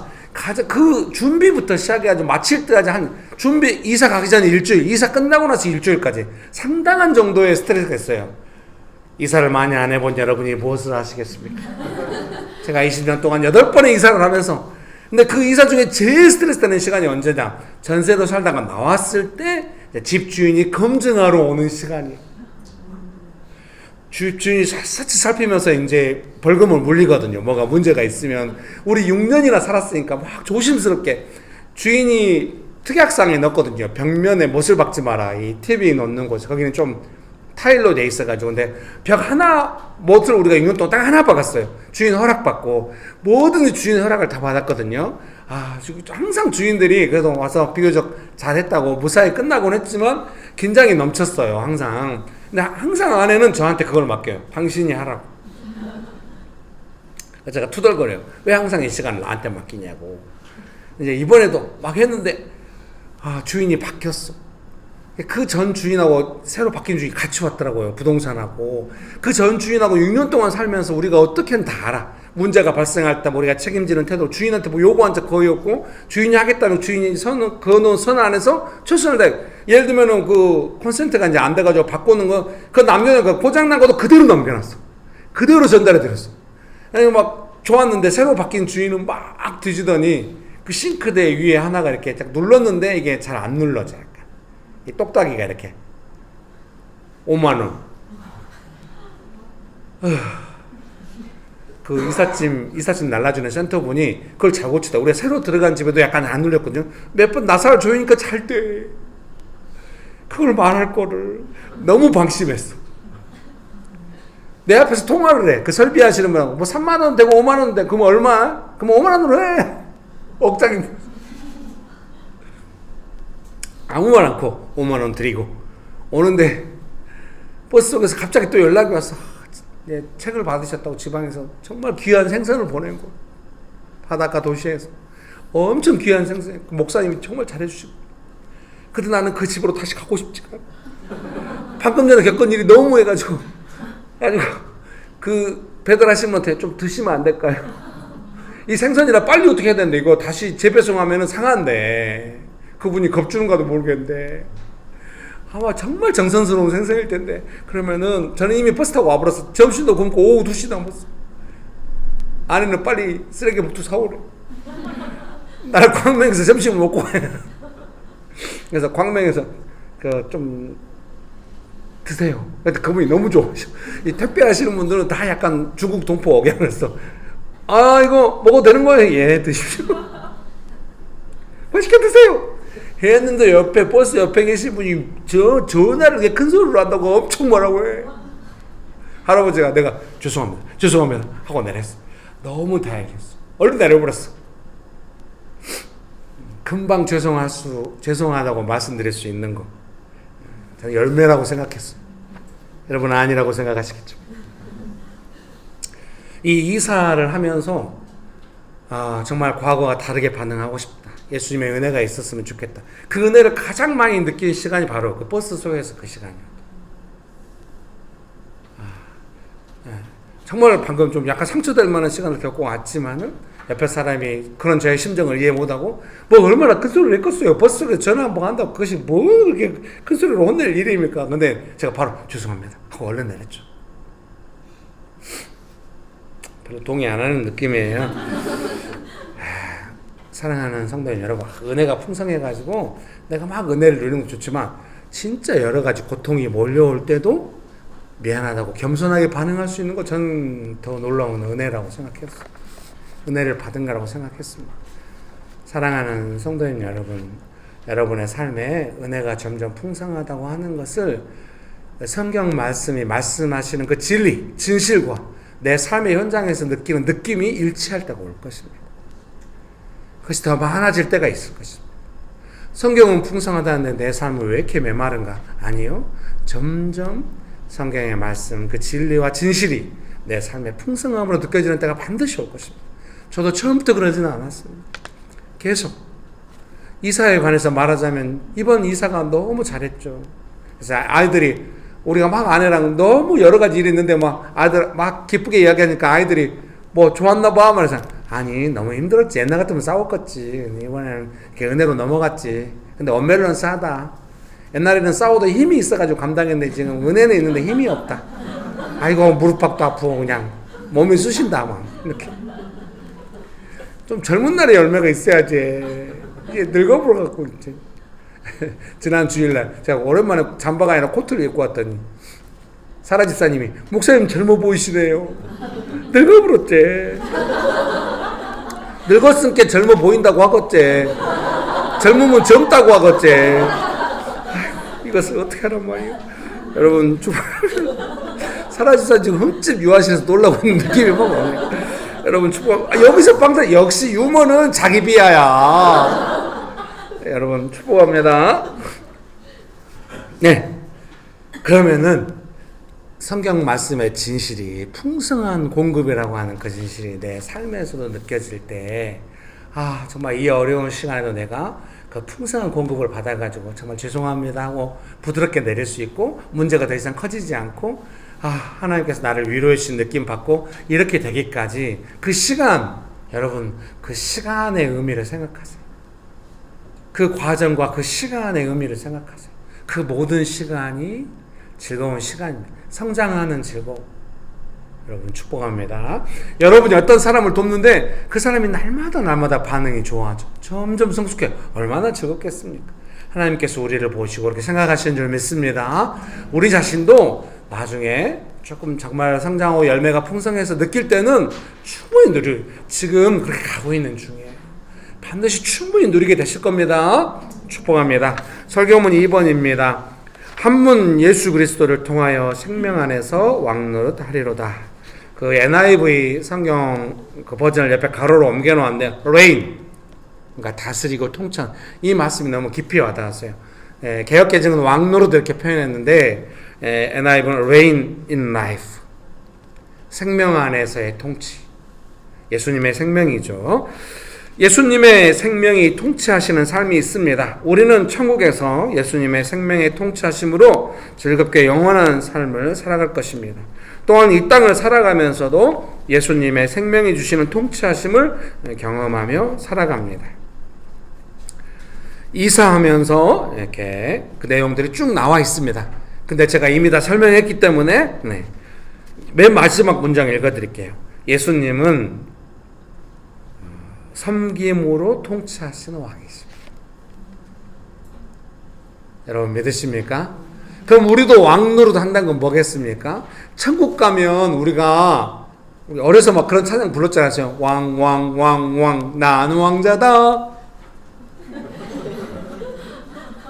그 준비부터 시작해가지고 마칠 때까지 이사 가기 전에 일주일, 이사 끝나고 나서 일주일까지 상당한 정도의 스트레스가 있어요. 이사를 많이 안 해본 여러분이 무엇을 하시겠습니까? 제가 20년 동안 8번의 이사를 하면서, 근데 그 이사 중에 제일 스트레스 되는 시간이 언제냐? 전세로 살다가 나왔을 때 집주인이 검증하러 오는 시간이에요. 집주인이 샅샅이 살피면서 이제 벌금을 물리거든요. 뭐가 문제가 있으면. 우리 6년이나 살았으니까 막 조심스럽게 주인이 특약상에 넣었거든요. 벽면에 못을 박지 마라. 이 TV 놓는 곳. 거기는 좀 타일로 돼 있어가지고. 근데 벽 하나, 못을 우리가 6년 동안 딱 하나 박았어요. 주인 허락받고. 뭐든지 주인 허락을 다 받았거든요. 항상 주인들이 그래도 와서 비교적 잘했다고 무사히 끝나곤 했지만 긴장이 넘쳤어요. 항상. 근데 항상 아내는 저한테 그걸 맡겨요. 당신이 하라고. 제가 투덜거려요. 왜 항상 이 시간을 나한테 맡기냐고. 이제 이번에도 막 했는데 주인이 바뀌었어. 그 전 주인하고 새로 바뀐 주인이 같이 왔더라고요. 부동산하고. 그 전 주인하고 6년 동안 살면서 우리가 어떻게든 다 알아. 문제가 발생할 때 우리가 책임지는 태도, 주인한테 뭐 요구한 적 거의 없고, 주인이 하겠다면 주인이 그어놓은 선 안에서 최선을 다해. 예를 들면은 그 콘센트가 이제 안 돼가지고 바꾸는 거, 그 남겨놓은 고장난 것도 그대로 넘겨놨어. 그대로 전달해드렸어. 막 좋았는데 새로 바뀐 주인은 막 뒤지더니 그 싱크대 위에 하나가 이렇게 딱 눌렀는데 이게 잘 안 눌러져. 이 똑딱이가 이렇게 5만원. 그 이삿짐 날라주는 센터분이 그걸 잘 고치다. 우리가 새로 들어간 집에도 약간 안 눌렸거든요. 몇 번 나사를 조이니까 잘 돼. 그걸 말할 거를 너무 방심했어. 내 앞에서 통화를 해. 그 설비하시는 분하고 뭐 3만원 되고 5만원 되고. 그럼 얼마? 그럼 5만원으로 해. 억장이. 아무 말 않고 5만원 드리고 오는데 버스 속에서 갑자기 또 연락이 왔어. 책을 받으셨다고 지방에서 정말 귀한 생선을 보낸 거. 바닷가 도시에서 엄청 귀한 생선. 목사님이 정말 잘해주시고. 근데 나는 그 집으로 다시 가고 싶지가 않아. 방금 전에 겪은 일이 너무 해가지고 그 배달하신 분한테 좀 드시면 안 될까요? 이 생선이라 빨리 어떻게 해야 되는데 이거 다시 재배송하면 상한데. 그분이 겁주는가도 모르겠는데 아마 정말 정성스러운 생선일 텐데. 그러면은 저는 이미 버스 타고 와버렸어. 점심도 굶고 오후 2시 넘었어. 아내는 빨리 쓰레기 봉투 사오래. 나는 광명에서 점심을 먹고 가요. 그래서 광명에서 그 좀 드세요. 근데 그분이 너무 좋아하셔. 이 택배 하시는 분들은 다 약간 중국 동포 억양을 써. 아, 이거 먹어도 되는 거예요? 예, 드십시오. 맛있게 드세요. 했는데 옆에 버스 옆에 계신 분이 전화를 이렇게 큰 소리로 한다고 엄청 뭐라고 해. 할아버지가 내가 죄송합니다 하고 내렸어. 너무 다행했어. 얼른 내려버렸어. 금방 죄송하다고 말씀드릴 수 있는 거 저는 열매라고 생각했어요. 여러분은 아니라고 생각하시겠죠. 이 이사를 하면서 정말 과거와 다르게 반응하고 싶다. 예수님의 은혜가 있었으면 좋겠다. 그 은혜를 가장 많이 느낀 시간이 바로 그 버스 속에서 그 시간이었다. 정말 방금 좀 약간 상처될 만한 시간을 겪고 왔지만은 옆에 사람이 그런 저의 심정을 이해 못하고 뭐 얼마나 큰 소리를 했겠어요. 버스 속에서 전화 한번 한다고 그것이 뭐 그렇게 큰 소리로 혼낼 일입니까? 근데 제가 바로 죄송합니다 하고 얼른 내렸죠. 별로 동의 안 하는 느낌이에요. 사랑하는 성도님 여러분, 은혜가 풍성해가지고 내가 막 은혜를 누리는 건 좋지만 진짜 여러 가지 고통이 몰려올 때도 미안하다고 겸손하게 반응할 수 있는 거 저는 더 놀라운 은혜라고 생각했어요. 은혜를 받은 거라고 생각했습니다. 사랑하는 성도님 여러분, 여러분의 삶에 은혜가 점점 풍성하다고 하는 것을 성경 말씀이 말씀하시는 그 진리, 진실과 내 삶의 현장에서 느끼는 느낌이 일치할 때가 올 것입니다. 그것이 더 많아질 때가 있을 것입니다. 성경은 풍성하다는데 내 삶은 왜 이렇게 메마른가? 아니요. 점점 성경의 말씀, 그 진리와 진실이 내 삶의 풍성함으로 느껴지는 때가 반드시 올 것입니다. 저도 처음부터 그러지는 않았습니다. 계속 이사에 관해서 말하자면 이번 이사가 너무 잘했죠. 그래서 아이들이 우리가 막 아내랑 너무 여러 가지 일이 있는데 막 아이들 막 기쁘게 이야기하니까 아이들이 뭐 좋았나 봐 말해서 아니 너무 힘들었지. 옛날 같으면 싸웠겠지. 이번에는 이렇게 은혜로 넘어갔지. 근데 원멜로는 싸다. 옛날에는 싸워도 힘이 있어가지고 감당했는데 지금 은혜는 있는데 힘이 없다. 아이고 무릎팍도 아프고 그냥 몸이 쑤신다 막 이렇게. 좀 젊은 날에 열매가 있어야지. 이게 늙어버려 갖고 이제. 지난 주일날 제가 오랜만에 잠바가 아니라 코트를 입고 왔더니 사라 집사님이 목사님 젊어 보이시네요. 늙어버렸지. 늙었으니까 젊어 보인다고 하겠지. 젊으면 젊다고 하겠지. 이것을 어떻게 하란 말이에요. 여러분 사라 집사 지금 흠집 유아실에서 놀라고 있는 느낌이 막 오네요. 여러분 축복. 여기서 빵다. 역시 유머는 자기 비하야. 여러분 축복합니다. 네. 그러면은 성경 말씀의 진실이 풍성한 공급이라고 하는 그 진실이 내 삶에서도 느껴질 때 정말 이 어려운 시간에도 내가 그 풍성한 공급을 받아가지고 정말 죄송합니다 하고 부드럽게 내릴 수 있고 문제가 더 이상 커지지 않고 하나님께서 나를 위로해 주신 느낌 받고 이렇게 되기까지 그 시간, 여러분 그 시간의 의미를 생각하세요. 그 과정과 그 시간의 의미를 생각하세요. 그 모든 시간이 즐거운 시간입니다. 성장하는 즐거움. 여러분 축복합니다. 여러분이 어떤 사람을 돕는데 그 사람이 날마다 반응이 좋아져. 점점 성숙해. 얼마나 즐겁겠습니까? 하나님께서 우리를 보시고 그렇게 생각하시는 줄 믿습니다. 우리 자신도 나중에 조금 정말 성장하고 열매가 풍성해서 느낄 때는 충분히 지금 그렇게 가고 있는 중이에요. 반드시 충분히 누리게 되실 겁니다. 축복합니다. 설교문 2번입니다. 한 분 예수 그리스도를 통하여 생명 안에서 왕노릇하리로다. 그 NIV 성경 그 버전을 옆에 가로로 옮겨 놓았는데 reign, 그러니까 다스리고 통치. 이 말씀이 너무 깊이 와닿았어요. 개역개정은 왕노릇 이렇게 표현했는데 NIV는 reign in life, 생명 안에서의 통치. 예수님의 생명이죠. 예수님의 생명이 통치하시는 삶이 있습니다. 우리는 천국에서 예수님의 생명의 통치하심으로 즐겁게 영원한 삶을 살아갈 것입니다. 또한 이 땅을 살아가면서도 예수님의 생명이 주시는 통치하심을 경험하며 살아갑니다. 이사하면서 이렇게 그 내용들이 쭉 나와 있습니다. 근데 제가 이미 다 설명했기 때문에 맨 마지막 문장 읽어드릴게요. 예수님은 섬김으로 통치하시는 왕이십니다. 여러분 믿으십니까? 그럼 우리도 왕 노릇 한다는 건 뭐겠습니까? 천국 가면 우리 어려서 막 그런 찬양 불렀잖아요. 왕 나는 왕자다.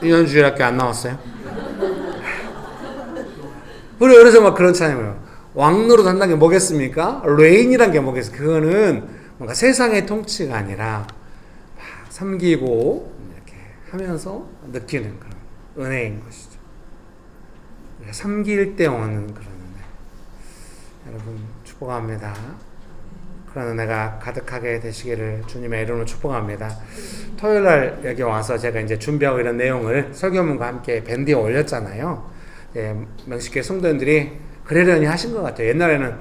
이현주일학교 안 나왔어요? 우리 어려서 막 그런 찬양을 왕 노릇 한다는 게 뭐겠습니까? 레인이란 게 뭐겠습니까? 그거는 뭔가 세상의 통치가 아니라 막 섬기고 이렇게 하면서 느끼는 그런 은혜인 것이죠. 섬길 때 오는 그런 은혜. 여러분 축복합니다. 그런 은혜가 가득하게 되시기를 주님의 이름으로 축복합니다. 토요일날 여기 와서 제가 이제 준비하고 이런 내용을 설교문과 함께 밴드에 올렸잖아요. 명식교회 성도님들이 그러려니 하신 것 같아요. 옛날에는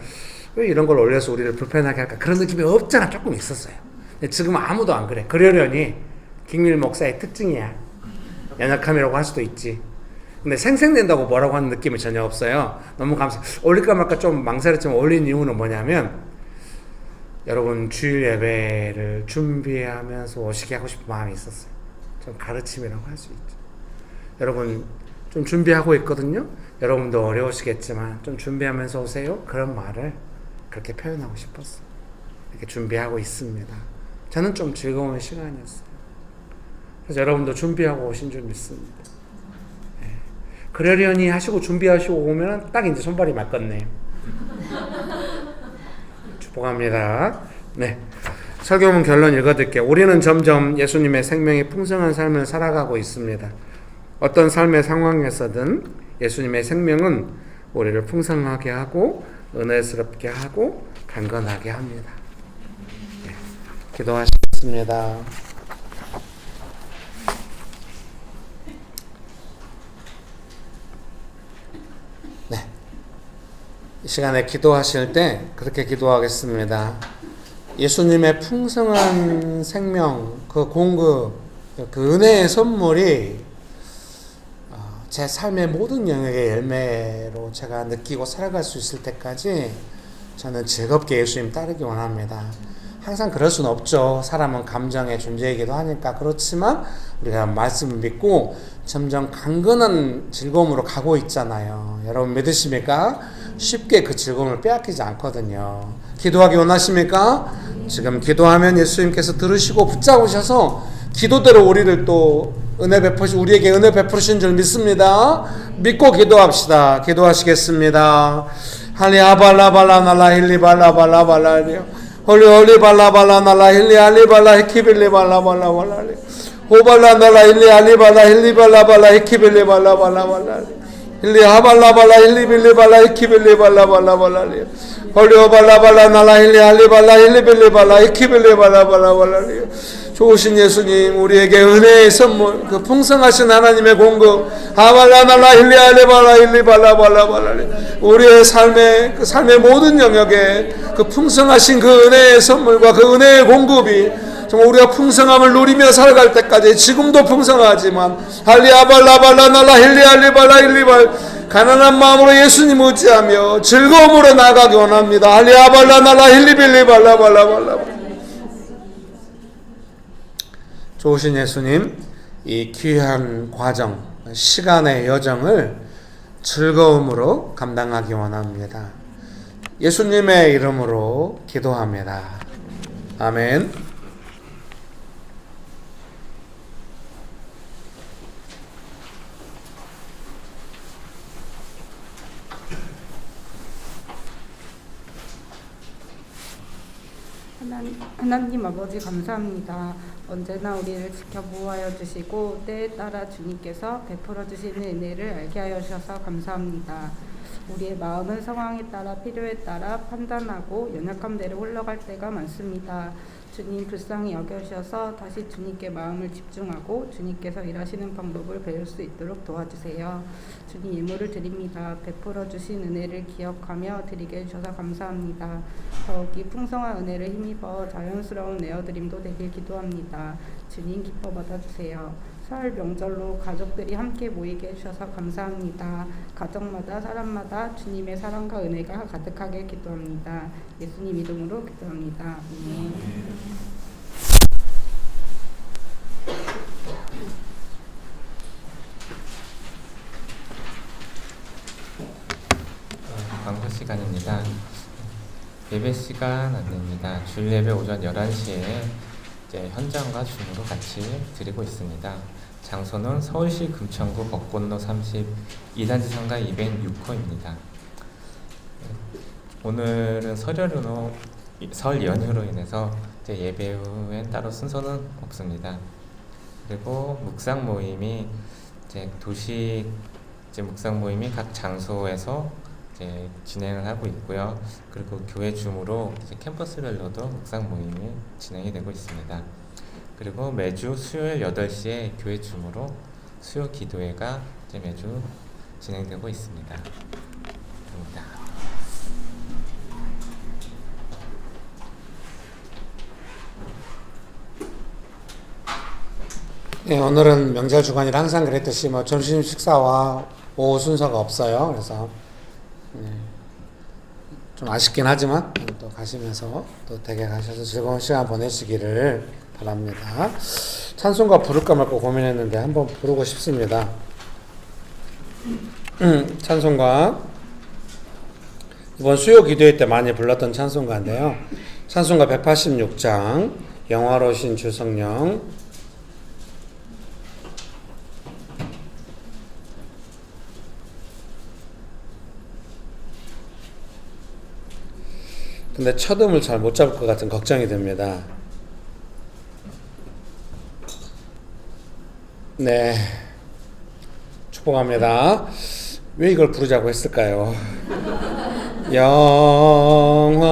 왜 이런 걸 올려서 우리를 불편하게 할까 그런 느낌이 없잖아. 조금 있었어요. 근데 지금은 아무도 안 그래. 그러려니 김밀 목사의 특징이야. 연약함이라고 할 수도 있지. 근데 생생된다고 뭐라고 하는 느낌이 전혀 없어요. 너무 올릴까 말까 좀 망설였지만 올린 이유는 뭐냐면 여러분 주일 예배를 준비하면서 오시게 하고 싶은 마음이 있었어요. 좀 가르침이라고 할 수 있죠. 여러분 좀 준비하고 있거든요. 여러분도 어려우시겠지만 좀 준비하면서 오세요. 그런 말을 그렇게 표현하고 싶었어요. 이렇게 준비하고 있습니다. 저는 좀 즐거운 시간이었어요. 그래서 여러분도 준비하고 오신 줄 믿습니다. 그러려니 하시고 준비하시고 오면 딱 이제 손발이 맞겠네요. 축복합니다. 네. 설교문 결론 읽어드릴게요. 우리는 점점 예수님의 생명이 풍성한 삶을 살아가고 있습니다. 어떤 삶의 상황에서든 예수님의 생명은 우리를 풍성하게 하고 은혜스럽게 하고 강건하게 합니다. 네. 기도하시겠습니다. 이 시간에 기도하실 때 그렇게 기도하겠습니다. 예수님의 풍성한 생명, 그 공급, 그 은혜의 선물이 제 삶의 모든 영역의 열매로 제가 느끼고 살아갈 수 있을 때까지 저는 즐겁게 예수님 따르기 원합니다. 항상 그럴 수는 없죠. 사람은 감정의 존재이기도 하니까. 그렇지만 우리가 말씀을 믿고 점점 강건한 즐거움으로 가고 있잖아요. 여러분 믿으십니까? 쉽게 그 즐거움을 빼앗기지 않거든요. 기도하기 원하십니까? 지금 기도하면 예수님께서 들으시고 붙잡으셔서 기도대로 우리를 또 우리에게 은혜 베푸신 줄 믿습니다. 믿고 기도합시다. 기도하시겠습니다. 할리 아발라발라 날라 힐리 발라발라 발라리요. 홀리 발라발라 날라 힐리 알리발라 히키빌리 발라발라 발라리. 호발라 날라 힐리 알리발라 힐리 발라발라 히키빌리 발라발라 발라리. 힐리 하발라발라 힐리 빌리 발라 히키빌리 발라발라 발라리. 홀리 호발라발라 날라 힐리 알리발라 힐리 빌리 발라 히키빌리 발라발라 발라리. 좋으신 예수님, 우리에게 은혜의 선물, 그 풍성하신 하나님의 공급, 하발라날라 힐리 알레발라 힐리 발라발라발라리. 우리의 삶의 모든 영역에 그 풍성하신 그 은혜의 선물과 그 은혜의 공급이 정말 우리가 풍성함을 누리며 살아갈 때까지 지금도 풍성하지만 할리아발라발라날라 힐리 알리발라 힐리발 가난한 마음으로 예수님 의지하며 즐거움으로 나가기 원합니다. 할리아발라날라 힐리빌리 발라발라발라. 좋으신 예수님, 이 귀한 과정, 시간의 여정을 즐거움으로 감당하기 원합니다. 예수님의 이름으로 기도합니다. 아멘.
하나님 아버지 감사합니다. 언제나 우리를 지켜 보호하여 주시고 때에 따라 주님께서 베풀어 주시는 은혜를 알게 하여 주셔서 감사합니다. 우리의 마음은 상황에 따라 필요에 따라 판단하고 연약함대로 흘러갈 때가 많습니다. 주님 불쌍히 여겨주셔서 다시 주님께 마음을 집중하고 주님께서 일하시는 방법을 배울 수 있도록 도와주세요. 주님 예물을 드립니다. 베풀어 주신 은혜를 기억하며 드리게 해주셔서 감사합니다. 더욱이 풍성한 은혜를 힘입어 자연스러운 내어드림도 되길 기도합니다. 주님 기뻐 받아주세요. 설 명절로 가족들이 함께 모이게 해주셔서 감사합니다. 가정마다 사람마다 주님의 사랑과 은혜가 가득하게 기도합니다. 예수님 이름으로 기도합니다. 아멘.
광고 시간입니다. 예배 시간 안내입니다. 주일 예배 오전 11시에 이제 현장과 줌으로 같이 드리고 있습니다. 장소는 서울시 금천구 벚꽃로 32단지 상가 206호입니다. 오늘은 설 연휴로 인해서 이제 예배 후엔 따로 순서는 없습니다. 그리고 묵상 모임이 이제 도시 묵상 모임이 각 장소에서 이제 진행을 하고 있고요. 그리고 교회 줌으로 이제 캠퍼스별로도 묵상 모임이 진행이 되고 있습니다. 그리고 매주 수요일 8시에 교회 줌으로 수요 기도회가 이제 매주 진행되고 있습니다. 입니다.
네, 오늘은 명절 주간이라 항상 그랬듯이 뭐 점심 식사와 오후 순서가 없어요. 그래서 좀 아쉽긴 하지만 또 가시면서 또 댁에 가셔서 즐거운 시간 보내시기를 바랍니다. 찬송가 부를까 말까 고민했는데 한번 부르고 싶습니다. 찬송가 이번 수요 기도회 때 많이 불렀던 찬송가인데요. 찬송가 186장 영화로우신 주 성령. 근데 첫 음을 잘 못 잡을 것 같은 걱정이 됩니다. 네, 축복합니다. 왜 이걸 부르자고 했을까요? 영화로우신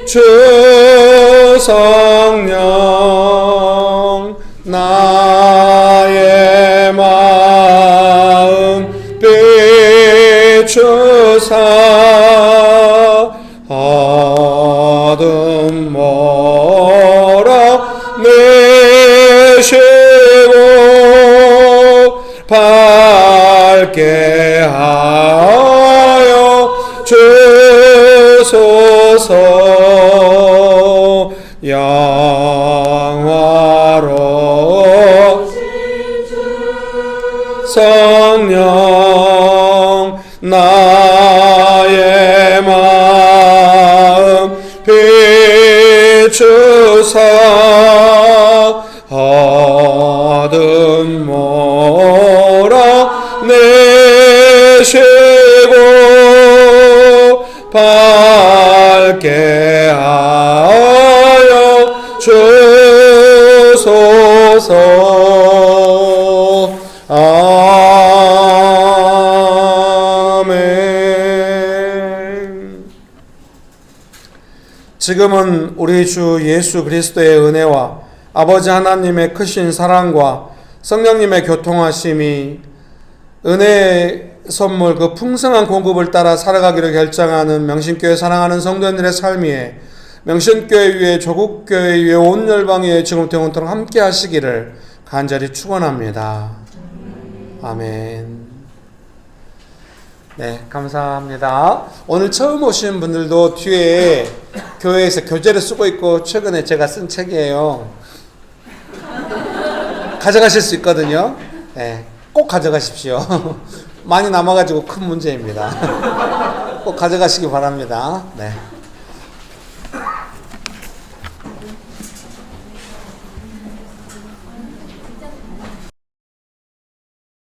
주 성령 나의 마음 비추사 어둠 몰아내시고 밝게 하여 주소서 영화로우신 성령 나의 마음 비추사 어둠 몰아내시고 밝게 하여 주소서. 아멘. 지금은 우리 주 예수 그리스도의 은혜와 아버지 하나님의 크신 사랑과 성령님의 교통하심이 은혜의 선물 그 풍성한 공급을 따라 살아가기를 결정하는 명신교회 사랑하는 성도님들의 삶 위에 명신교회 위에 조국교회 위에 온 열방 위에 지금부터 영원토록 함께 하시기를 간절히 축원합니다. 아멘. 네, 감사합니다. 오늘 처음 오신 분들도 뒤에 교회에서 교재를 쓰고 있고 최근에 제가 쓴 책이에요. 가져가실 수 있거든요. 네, 꼭 가져가십시오. 많이 남아가지고 큰 문제입니다. 꼭 가져가시기 바랍니다. 네.